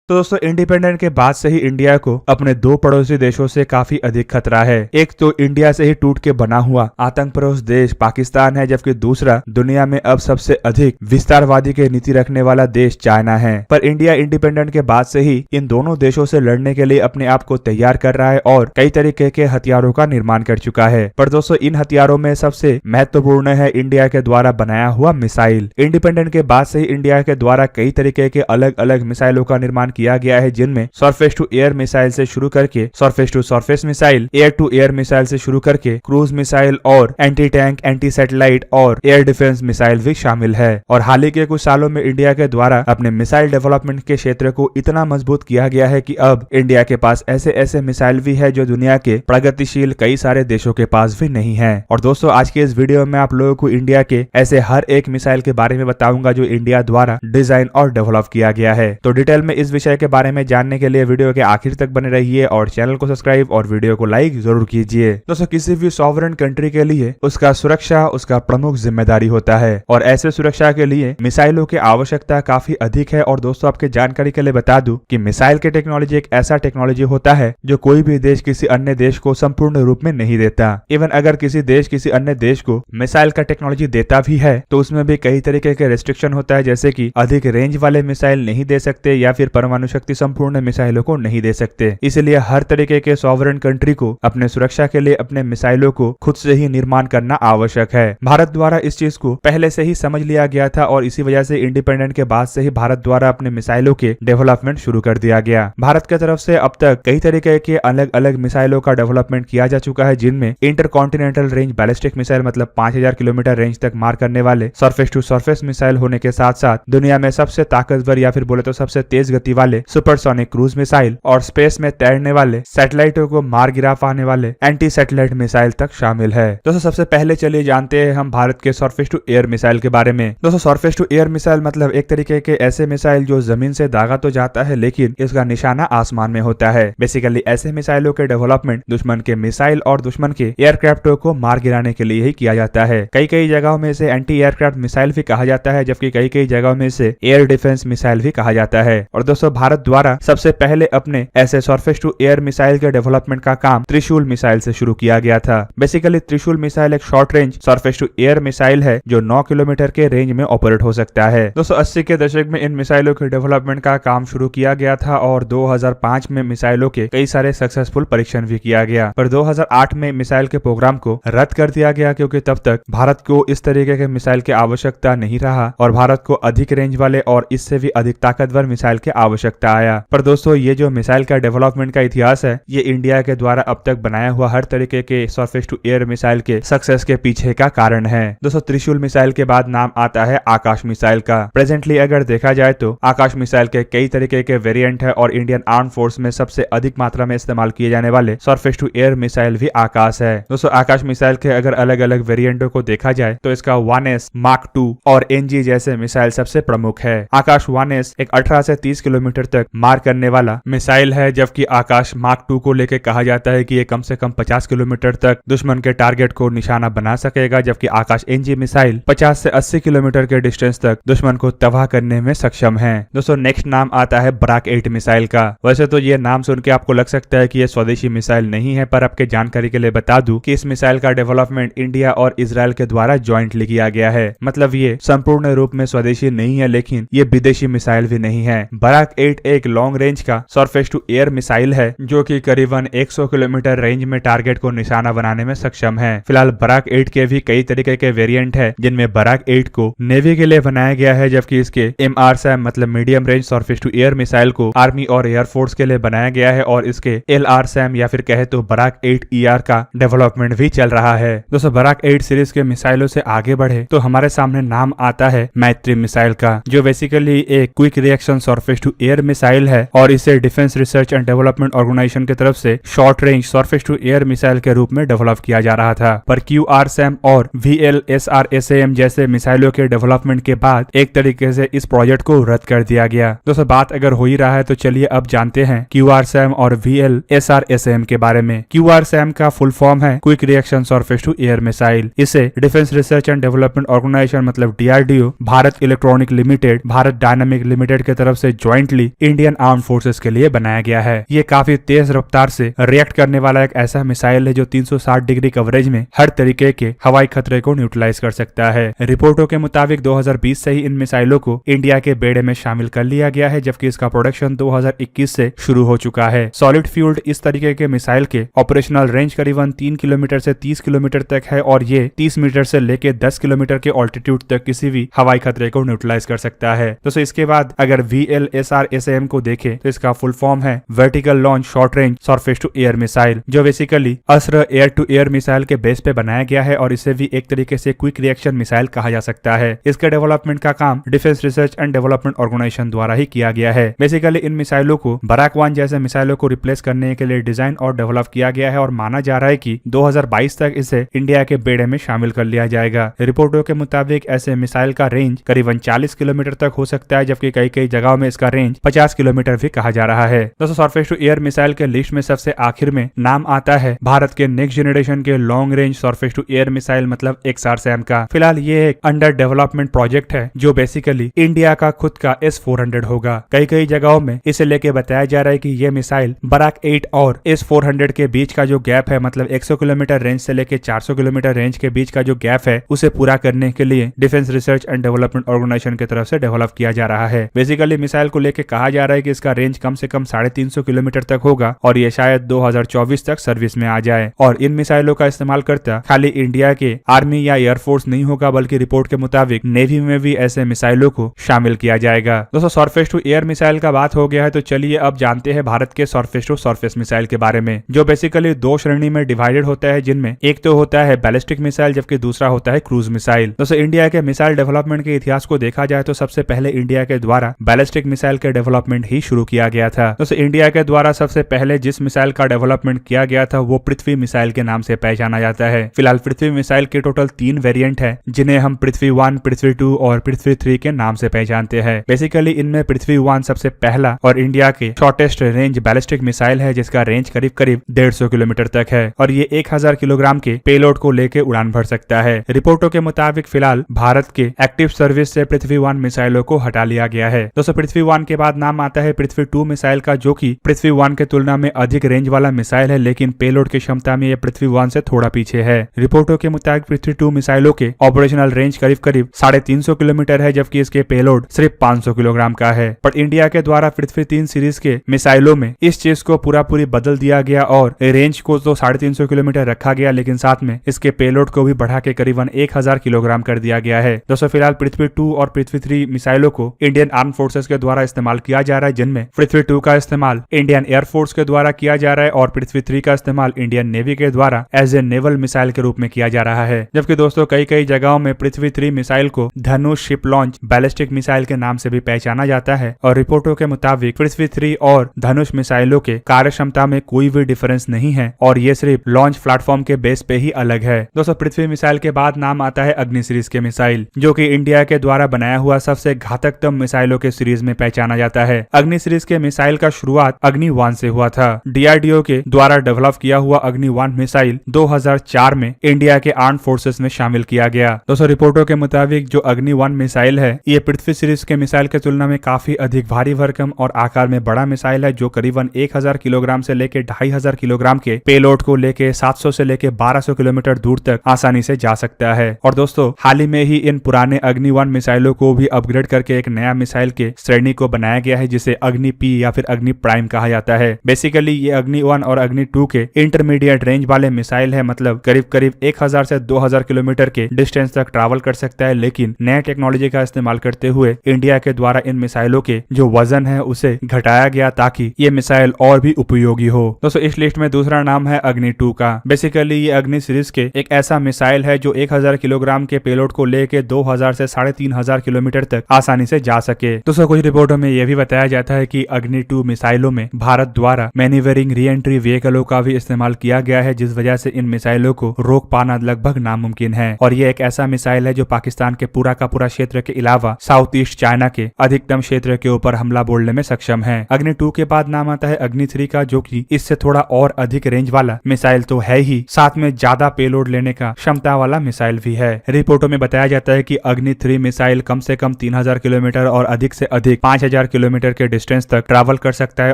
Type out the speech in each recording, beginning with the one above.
तो दोस्तों इंडिपेंडेंट के बाद से ही इंडिया को अपने दो पड़ोसी देशों से काफी अधिक खतरा है। एक तो इंडिया से ही टूट के बना हुआ आतंकपरोस देश पाकिस्तान है, जबकि दूसरा दुनिया में अब सबसे अधिक विस्तारवादी की नीति रखने वाला देश चाइना है। पर इंडिया इंडिपेंडेंट के बाद से ही इन दोनों देशों से लड़ने के लिए अपने आप को तैयार कर रहा है और कई तरीके के हथियारों का निर्माण कर चुका है। पर दोस्तों इन हथियारों में सबसे महत्वपूर्ण है इंडिया के द्वारा बनाया हुआ मिसाइल। इंडिपेंडेंट के बाद से ही इंडिया के द्वारा कई तरीके के अलग अलग मिसाइलों का निर्माण किया गया है, जिनमें सरफेस टू एयर मिसाइल से शुरू करके surface to surface missile, air to air missile से शुरू करके क्रूज मिसाइल और एंटी टैंक, एंटी सैटेलाइट और एयर डिफेंस मिसाइल भी शामिल है। और हाल ही के कुछ सालों में इंडिया के द्वारा अपने मिसाइल डेवलपमेंट के क्षेत्र को इतना मजबूत किया गया है कि अब इंडिया के पास ऐसे ऐसे मिसाइल भी है जो दुनिया के प्रगतिशील कई सारे देशों के पास भी नहीं है। और दोस्तों आज के इस वीडियो में आप लोगों को इंडिया के ऐसे हर एक मिसाइल के बारे में बताऊंगा जो इंडिया द्वारा डिजाइन और डेवलप किया गया है। तो डिटेल में इस विषय के बारे में जानने के लिए वीडियो के आखिर तक बने रहिए और चैनल को सब्सक्राइब और वीडियो को लाइक जरूर कीजिए। दोस्तों किसी भी सॉवरेन कंट्री के लिए उसका सुरक्षा उसका प्रमुख जिम्मेदारी होता है और ऐसे सुरक्षा के लिए मिसाइलों की आवश्यकता काफी अधिक है। और दोस्तों आपके जानकारी के लिए बता दूं कि मिसाइल की टेक्नोलॉजी एक ऐसा टेक्नोलॉजी होता है जो कोई भी देश किसी अन्य देश को संपूर्ण रूप में नहीं देता। इवन अगर किसी देश किसी अन्य देश को मिसाइल का टेक्नोलॉजी देता भी है तो उसमें भी कई तरीके के रेस्ट्रिक्शन होता है, जैसे कि अधिक रेंज वाले मिसाइल नहीं दे सकते या फिर परमाणु शक्ति संपूर्ण मिसाइलों को नहीं दे सकते। इसलिए हर तरीके के सॉवरेन कंट्री को अपने सुरक्षा के लिए अपने मिसाइलों को खुद से ही निर्माण करना आवश्यक है। भारत द्वारा इस चीज को पहले से ही समझ लिया गया था और इसी वजह से इंडिपेंडेंट के बाद से ही भारत द्वारा अपने मिसाइलों के डेवलपमेंट शुरू कर दिया गया। भारत की तरफ से अब तक कई तरीके के अलग अलग मिसाइलों का डेवलपमेंट किया जा चुका है, जिनमें इंटरकॉन्टिनेंटल रेंज बैलिस्टिक मिसाइल मतलब 5000 किलोमीटर रेंज तक मार करने वाले सरफेस टू सरफेस मिसाइल होने के साथ साथ दुनिया में सबसे ताकतवर या फिर बोले तो सबसे तेज गति वाले सुपरसोनिक क्रूज मिसाइल और स्पेस में तैरने वाले सैटेलाइटों को मार गिरा पाने वाले एंटी सैटेलाइट मिसाइल तक शामिल है। दोस्तों सबसे पहले चलिए जानते हैं हम भारत के सरफेस टू एयर मिसाइल के बारे में। दोस्तों सरफेस टू एयर मिसाइल मतलब एक तरीके के ऐसे मिसाइल जो जमीन से दागा तो जाता है लेकिन इसका निशाना आसमान में होता है। बेसिकली ऐसे मिसाइलों के डेवलपमेंट दुश्मन के मिसाइल और दुश्मन के एयरक्राफ्टों को मार गिराने के लिए ही किया जाता है। कई कई जगहों में इसे एंटी एयरक्राफ्ट मिसाइल भी कहा जाता है, जबकि कई कई जगहों में इसे एयर डिफेंस मिसाइल भी कहा जाता है। और दोस्तों भारत द्वारा सबसे पहले अपने ऐसे सरफेस टू एयर मिसाइल के डेवलपमेंट का काम त्रिशूल मिसाइल से शुरू किया गया था। बेसिकली त्रिशूल मिसाइल एक short range surface to air missile है जो 9 किलोमीटर के रेंज में ऑपरेट हो सकता है। दोस्तों 80 के दशक में इन मिसाइलों के डेवलपमेंट का काम शुरू किया गया था और 2005 में मिसाइलों के कई सारे सक्सेसफुल परीक्षण भी किया गया। पर 2008 में मिसाइल के प्रोग्राम को रद्द कर दिया गया क्योंकि तब तक भारत को इस तरीके के मिसाइल की आवश्यकता नहीं रहा और भारत को अधिक रेंज वाले और इससे भी अधिक ताकतवर मिसाइल की आवश्यकता आया। पर दोस्तों ये जो मिसाइल का डेवलपमेंट का इतिहास है ये इंडिया के द्वारा अब तक बनाया हुआ हर तरीके के सरफेस टू एयर मिसाइल के सक्सेस के पीछे का कारण है। दोस्तों त्रिशूल मिसाइल के बाद नाम आता है आकाश मिसाइल का। प्रेजेंटली अगर देखा जाए तो आकाश मिसाइल के कई तरीके के वेरिएंट है और इंडियन आर्म फोर्स में सबसे अधिक मात्रा में इस्तेमाल किए जाने वाले सरफेस टू एयर मिसाइल भी आकाश है। दोस्तों आकाश मिसाइल के अगर अलग अलग वेरिएंटों को देखा जाए तो इसका 1S, मार्क 2 और NG जैसे मिसाइल सबसे प्रमुख है। आकाश 1S एक 18 से 30 किलोमीटर तक मार करने वाला मिसाइल है, जबकि आकाश मार्क 2 को लेकर कहा जाता है कि ये कम से कम 50 किलोमीटर तक दुश्मन के टारगेट को निशाना बना सकेगा, जबकि आकाश NG मिसाइल 50 से 80 किलोमीटर के डिस्टेंस तक दुश्मन को तबाह करने में सक्षम है। दोस्तों नेक्स्ट नाम आता है बराक 8 मिसाइल का। वैसे तो ये नाम सुन के आपको लग सकता है कि ये स्वदेशी मिसाइल नहीं है, पर आपके जानकारी के लिए बता दूं कि इस मिसाइल का डेवलपमेंट इंडिया और इजराइल के द्वारा ज्वाइंटली किया गया है। मतलब ये संपूर्ण रूप में स्वदेशी नहीं है लेकिन ये विदेशी मिसाइल भी नहीं है। बराक 8 एक लॉन्ग रेंज का सरफेस टू एयर मिसाइल है जो कि करीबन 100 किलोमीटर रेंज में टारगेट को निशाना बनाने में सक्षम है। फिलहाल बराक 8 के भी कई तरीके के वेरिएंट है, जिनमें बराक 8 को नेवी के लिए बनाया गया है, जबकि इसके MRSAM मतलब medium range surface to air missile को आर्मी और एयरफोर्स के लिए बनाया गया है और इसके LRSAM या फिर कहे तो बराक 8 ER का डेवलपमेंट भी चल रहा है। दोस्तों बराक 8 सीरीज के मिसाइलों से आगे बढ़े तो हमारे सामने नाम आता है मैत्री मिसाइल का, जो बेसिकली एक quick reaction surface to air missile है और इसे defence research and development organisation की तरफ से short range surface to air missile के रूप में डेवलप किया जा रहा था। पर QRSAM और VLSRSAM जैसे मिसाइलों के डेवलपमेंट के बाद एक तरीके से इस प्रोजेक्ट को रद्द कर दिया गया। दोस्तों बात अगर हो ही रहा है तो चलिए अब जानते हैं QRSAM और VLSRSAM के बारे में। QRSAM का फुल फॉर्म है quick reaction surface to air missile. इसे defence research and development organisation मतलब DRDO, Bharat electronic limited, Bharat dynamic limited की तरफ से jointly specifically Indian arm forces के लिए बनाया गया है। ये काफी तेज रफ्तार से रिएक्ट करने वाला एक ऐसा मिसाइल है जो 360 डिग्री कवरेज में हर तरीके के हवाई खतरे को न्यूट्रलाइज कर सकता है। रिपोर्टों के मुताबिक 2020 से ही इन मिसाइलों को इंडिया के बेड़े में शामिल कर लिया गया है, जबकि इसका प्रोडक्शन 2021 से शुरू हो चुका है। सॉलिड फ्यूल्ड इस तरीके के मिसाइल के ऑपरेशनल रेंज करीबन 3 किलोमीटर से 30 किलोमीटर तक है और ये 30 मीटर से लेके 10 किलोमीटर के ऑल्टीट्यूड तक किसी भी हवाई खतरे को न्यूट्रलाइज कर सकता है। दोस्तों इसके बाद अगर VLSRSAM को देखें तो इसका फुल फॉर्म है vertical launch short range surface to air missile, जो basically Astra air to air missile के बेस पे बनाया गया है और इसे भी एक तरीके से क्विक रिएक्शन मिसाइल कहा जा सकता है। इसके डेवलपमेंट का काम defence research and development organisation द्वारा ही किया गया है। बेसिकली इन मिसाइलों को बराक 1 जैसे मिसाइलों को रिप्लेस करने के लिए डिजाइन और डेवलप किया गया है और माना जा रहा है कि 2022 तक इसे इंडिया के बेड़े में शामिल कर लिया जाएगा। रिपोर्टों के मुताबिक ऐसे मिसाइल का रेंज करीबन 40 किलोमीटर तक हो सकता है, जबकि कई जगहों में इसका रेंज 50 किलोमीटर भी कहा जा रहा है। दोस्तों सरफेस टू एयर मिसाइल के लिस्ट में सबसे आखिर में नाम आता है भारत के नेक्स्ट जनरेशन के long range surface to air missile मतलब XRSAM का। फिलहाल ये एक अंडर डेवलपमेंट प्रोजेक्ट है जो बेसिकली इंडिया का खुद का S-400 होगा। कई जगहों में इसे लेके बताया जा रहा है कि ये मिसाइल बराक 8 और S-400 के बीच का जो गैप है, मतलब 100 किलोमीटर रेंज से लेके 400 किलोमीटर रेंज के बीच का जो गैप है, उसे पूरा करने के लिए defence research and development organisation की तरफ से डेवलप किया जा रहा है। बेसिकली मिसाइल को लेके कहा जा रहा है कि इसका रेंज कम से कम 350 किलोमीटर तक होगा और ये शायद 2024 तक सर्विस में आ जाए। और इन मिसाइलों का इस्तेमाल करता खाली इंडिया के आर्मी या एयरफोर्स नहीं होगा, बल्कि रिपोर्ट के मुताबिक नेवी में भी ऐसे मिसाइलों को शामिल किया जाएगा। दोस्तों सरफेस टू एयर मिसाइल का बात हो गया है तो चलिए अब जानते हैं भारत के सरफेस टू सरफेस मिसाइल के बारे में, जो बेसिकली 2 श्रेणी में डिवाइडेड होता है, जिनमें एक तो होता है बैलिस्टिक मिसाइल जबकि दूसरा होता है क्रूज मिसाइल। दोस्तों इंडिया के मिसाइल डेवलपमेंट के इतिहास को देखा जाए तो सबसे पहले इंडिया के द्वारा बैलिस्टिक मिसाइल के डेवलपमेंट ही शुरू किया गया था। दोस्तों इंडिया के द्वारा सबसे पहले जिस मिसाइल का डेवलपमेंट किया गया था वो पृथ्वी मिसाइल के नाम से पहचाना जाता है। फिलहाल पृथ्वी मिसाइल के टोटल 3 वेरिएंट है, जिन्हें हम पृथ्वी 1, पृथ्वी 2 और पृथ्वी 3 के नाम से पहचानते हैं। बेसिकली इनमें पृथ्वी 1 सबसे पहला और इंडिया के शॉर्टेस्ट रेंज बैलिस्टिक मिसाइल है, जिसका रेंज करीब 150 किलोमीटर तक है और ये 1000 किलोग्राम के पेलोड को लेकर उड़ान भर सकता है। रिपोर्टों के मुताबिक फिलहाल भारत के एक्टिव सर्विस से पृथ्वी 1 मिसाइलों को हटा लिया गया है। दोस्तों पृथ्वी 1 के बाद नाम आता है पृथ्वी 2 मिसाइल का, जो कि पृथ्वी 1 के तुलना में अधिक रेंज वाला मिसाइल है, लेकिन पेलोड की क्षमता में ये पृथ्वी 1 से थोड़ा पीछे है। रिपोर्टों के मुताबिक पृथ्वी 2 मिसाइलों के ऑपरेशनल रेंज करीब 350 किलोमीटर है, जबकि इसके पेलोड सिर्फ 500 किलोग्राम का है। पर इंडिया के द्वारा पृथ्वी 3 सीरीज के मिसाइलों में इस चीज को पूरी बदल दिया गया और रेंज को तो 350 किलोमीटर रखा गया, लेकिन साथ में इसके पेलोड को भी बढ़ा के करीबन 1000 किलोग्राम कर दिया गया है। दोस्तों फिलहाल पृथ्वी 2 और पृथ्वी 3 मिसाइलों को इंडियन आर्म फोर्सेस के द्वारा इस्तेमाल किया जा रहा है, जिनमें पृथ्वी 2 का इस्तेमाल इंडियन एयरफोर्स के द्वारा किया जा रहा है और पृथ्वी 3 का इस्तेमाल इंडियन नेवी के द्वारा एज ए नेवल मिसाइल के रूप में किया जा रहा है। जबकि दोस्तों कई जगहों में पृथ्वी 3 मिसाइल को धनुष शिप लॉन्च बैलिस्टिक मिसाइल के नाम से भी पहचाना जाता है और रिपोर्टों के मुताबिक पृथ्वी 3 और धनुष मिसाइलों के कार्य क्षमता में कोई भी डिफरेंस नहीं है और ये सिर्फ लॉन्च प्लेटफॉर्म के बेस पे ही अलग है। दोस्तों पृथ्वी मिसाइल के बाद नाम आता है अग्नि सीरीज के मिसाइल, जो कि इंडिया के द्वारा बनाया हुआ सबसे घातकतम मिसाइलों के सीरीज में पहचाना जाता है। अग्नि सीरीज के मिसाइल का शुरुआत अग्नि 1 से हुआ था। DRDO के द्वारा डेवलप किया हुआ अग्नि 1 मिसाइल 2004 में इंडिया के आर्म फोर्सेस में शामिल किया गया। दोस्तों रिपोर्टों के मुताबिक जो अग्नि 1 मिसाइल है ये पृथ्वी सीरीज के मिसाइल के तुलना में काफी अधिक भारी भरकम और आकार में बड़ा मिसाइल है, जो करीबन 1000 किलोग्राम से लेके 2500 किलोग्राम के पेलोड को लेके 700 से लेके 1200 किलोमीटर दूर तक आसानी से जा सकता है। और दोस्तों हाल ही में ही इन पुराने अग्नि 1 मिसाइलों को भी अपग्रेड करके एक नया मिसाइल के श्रेणी को बनाया गया है, जिसे अग्नि P या फिर अग्नि प्राइम कहा जाता है। बेसिकली ये अग्नि 1 और अग्नि 2 के इंटरमीडिएट रेंज वाले मिसाइल है, मतलब करीब 1000 से 2000 किलोमीटर के डिस्टेंस तक ट्रैवल कर सकता है, लेकिन नए टेक्नोलॉजी का इस्तेमाल करते हुए इंडिया के द्वारा इन मिसाइलों के जो वजन है उसे घटाया गया ताकि ये मिसाइल और भी उपयोगी हो। दोस्तों इस लिस्ट में दूसरा नाम है अग्नि 2 का। बेसिकली ये अग्नि सीरीज के एक ऐसा मिसाइल है जो 1000 किलोग्राम के पेलोड को लेके 2000 से 3500 किलोमीटर तक आसानी से जा सके। दोस्तों कुछ रिपोर्टों में यह भी बताया जाता है कि अग्नि 2 मिसाइलों में भारत द्वारा मैन्यूवरिंग री एंट्री व्हीकलों का भी इस्तेमाल किया गया है, जिस वजह से इन मिसाइलों को रोक पाना लगभग नामुमकिन है। और ये एक ऐसा मिसाइल है जो पाकिस्तान के पूरा का पूरा क्षेत्र के अलावा साउथ ईस्ट चाइना के अधिकतम क्षेत्र के ऊपर हमला बोलने में सक्षम है। अग्नि 2 के बाद नाम आता है अग्नि 3 का, जो कि इससे थोड़ा और अधिक रेंज वाला मिसाइल तो है ही, साथ में ज्यादा पेलोड लेने का क्षमता वाला मिसाइल भी है। रिपोर्टों में बताया जाता है कि अग्नि 3 मिसाइल कम से कम 3000 किलोमीटर और अधिक से अधिक 5000 5000 किलोमीटर के डिस्टेंस तक ट्रैवल कर सकता है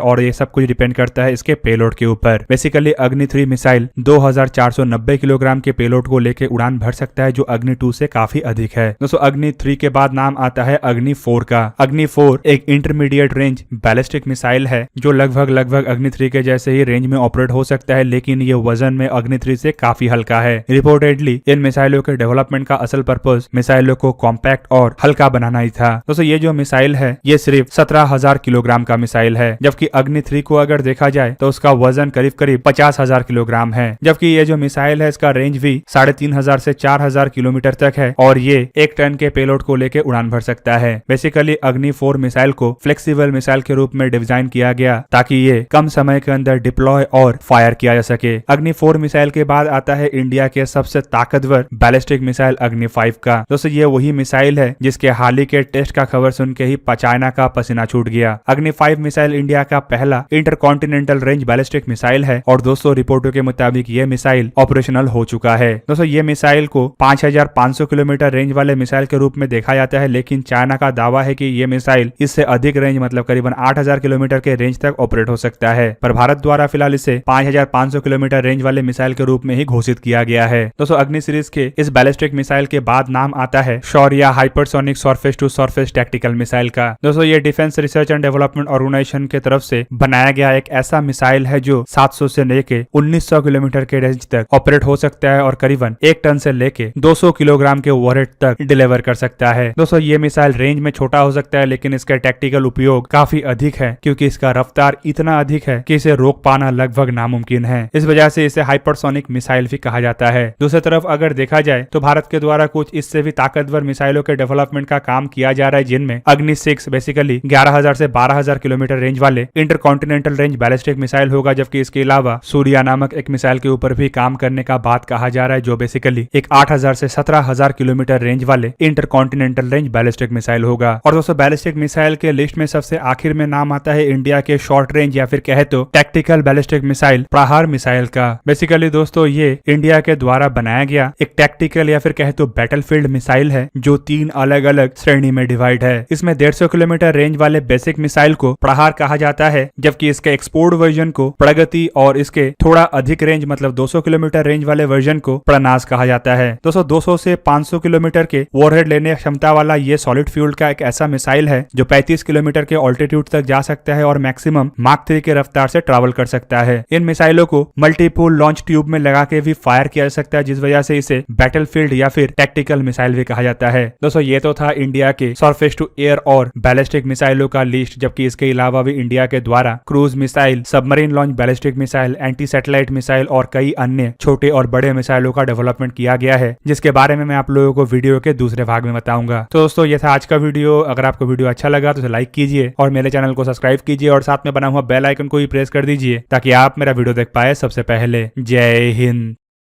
और ये सब कुछ डिपेंड करता है इसके पेलोड के ऊपर। बेसिकली अग्नि 3 मिसाइल 2490 किलोग्राम के पेलोड को लेकर उड़ान भर सकता है, जो अग्नि 2 से काफी अधिक है। दोस्तों अग्नि 3 के बाद नाम आता है अग्नि 4 का। अग्नि 4 एक इंटरमीडिएट रेंज बैलिस्टिक मिसाइल है जो लगभग अग्नि 3 के जैसे ही रेंज में ऑपरेट हो सकता है, लेकिन ये वजन में अग्नि 3 से काफी हल्का है। रिपोर्टेडली इन मिसाइलों के डेवलपमेंट का असल पर्पस मिसाइलों को कॉम्पैक्ट और हल्का बनाना ही था। दोस्तों ये जो मिसाइल है ये सिर्फ 17,000 किलोग्राम का मिसाइल है, जबकि अग्नि 3 को अगर देखा जाए तो उसका वजन करीब 50,000 किलोग्राम है। जबकि ये जो मिसाइल है इसका रेंज भी 3,500 से 4,000 किलोमीटर तक है और ये 1 टन के पेलोड को लेकर उड़ान भर सकता है। बेसिकली अग्नि 4 मिसाइल को फ्लेक्सिबल मिसाइल के रूप में डिजाइन किया गया ताकि ये कम समय के अंदर डिप्लॉय और फायर किया जा सके। अग्नि 4 मिसाइल के बाद आता है इंडिया के सबसे ताकतवर बैलिस्टिक मिसाइल अग्नि 5 का। दोस्तों ये वही मिसाइल है जिसके हाल ही के टेस्ट का खबर सुन के ही चाइना का पसीना छूट गया। अग्नि 5 मिसाइल इंडिया का पहला इंटरकॉन्टिनेंटल रेंज बैलिस्टिक मिसाइल है और दोस्तों रिपोर्टों के मुताबिक ये मिसाइल ऑपरेशनल हो चुका है। दोस्तों ये मिसाइल को 5,500 किलोमीटर रेंज वाले मिसाइल के रूप में देखा जाता है, लेकिन चाइना का दावा है कि ये मिसाइल इससे अधिक रेंज मतलब करीबन 8,000 किलोमीटर के रेंज तक ऑपरेट हो सकता है, पर भारत द्वारा फिलहाल इसे 5,500 किलोमीटर रेंज वाले मिसाइल के रूप में ही घोषित किया गया है। दोस्तों अग्नि सीरीज के इस बैलिस्टिक मिसाइल के बाद नाम आता है Shaurya hypersonic surface to surface tactical missile का। दोस्तों ये defence research and development organisation की तरफ से बनाया गया एक ऐसा मिसाइल है जो 700 से लेके 1900 किलोमीटर के रेंज तक ऑपरेट हो सकता है और करीबन 1 टन से लेके 200 किलोग्राम के वॉरहेड तक डिलीवर कर सकता है। दोस्तों ये मिसाइल रेंज में छोटा हो सकता है, लेकिन इसका टैक्टिकल उपयोग काफी अधिक है क्योंकि इसका रफ्तार इतना अधिक है कि इसे रोक पाना लगभग नामुमकिन है। इस वजह से इसे हाइपरसोनिक मिसाइल भी कहा जाता है। दूसरी तरफ अगर देखा जाए तो भारत के द्वारा कुछ इससे भी ताकतवर मिसाइलों के डेवलपमेंट का काम किया जा रहा है, जिनमें अग्नि 6 बेसिकली 11,000 से 12,000 किलोमीटर रेंज वाले इंटरकॉन्टिनेंटल रेंज बैलिस्टिक मिसाइल होगा, जबकि इसके अलावा सूर्या नामक एक मिसाइल के ऊपर भी काम करने का बात कहा जा रहा है जो बेसिकली एक 8,000 से 17,000 किलोमीटर रेंज वाले इंटरकॉन्टिनेंटल रेंज बैलिस्टिक मिसाइल होगा। और दोस्तों बैलिस्टिक मिसाइल के लिस्ट में सबसे आखिर में नाम आता है इंडिया के शॉर्ट रेंज या फिर कहे तो टैक्टिकल बैलिस्टिक मिसाइल प्रहार मिसाइल का। बेसिकली दोस्तों ये इंडिया के द्वारा बनाया गया एक टैक्टिकल या फिर कहे तो बैटलफील्ड मिसाइल है जो 3 अलग अलग श्रेणी में डिवाइड है। इसमें 150 किलोमीटर रेंज वाले बेसिक मिसाइल को प्रहार कहा जाता है, जबकि इसके एक्सपोर्ट वर्जन को प्रगति और इसके थोड़ा अधिक रेंज मतलब 200 किलोमीटर रेंज वाले वर्जन को प्रनास कहा जाता है। दोस्तों 200 से 500 किलोमीटर के वॉरहेड लेने क्षमता वाला ये सॉलिड फ्यूल का एक ऐसा मिसाइल है जो 35 किलोमीटर के ऑल्टीट्यूड तक जा सकता है और मैक्सिमम माक 3 के रफ्तार से ट्रैवल कर सकता है। इन मिसाइलों को मल्टीपल लॉन्च ट्यूब में लगा के भी फायर किया जा सकता है, जिस वजह से इसे बैटलफील्ड या फिर टैक्टिकल मिसाइल भी कहा जाता है। दोस्तों ये तो था इंडिया के सरफेस टू एयर और बैलिस्टिक मिसाइलों का लिस्ट, जबकि इसके अलावा भी इंडिया के द्वारा cruise missile, submarine launch ballistic missile, anti satellite missile और कई अन्य छोटे और बड़े मिसाइलों का डेवलपमेंट किया गया है, जिसके बारे में मैं आप लोगों को वीडियो के दूसरे भाग में बताऊंगा। तो दोस्तों ये था आज का वीडियो। अगर आपको वीडियो अच्छा लगा तो लाइक कीजिए और मेरे चैनल को सब्सक्राइब कीजिए और साथ में बना हुआ बेल आइकन को भी प्रेस कर दीजिए ताकि आप मेरा वीडियो देख पाए सबसे पहले। जय हिंद।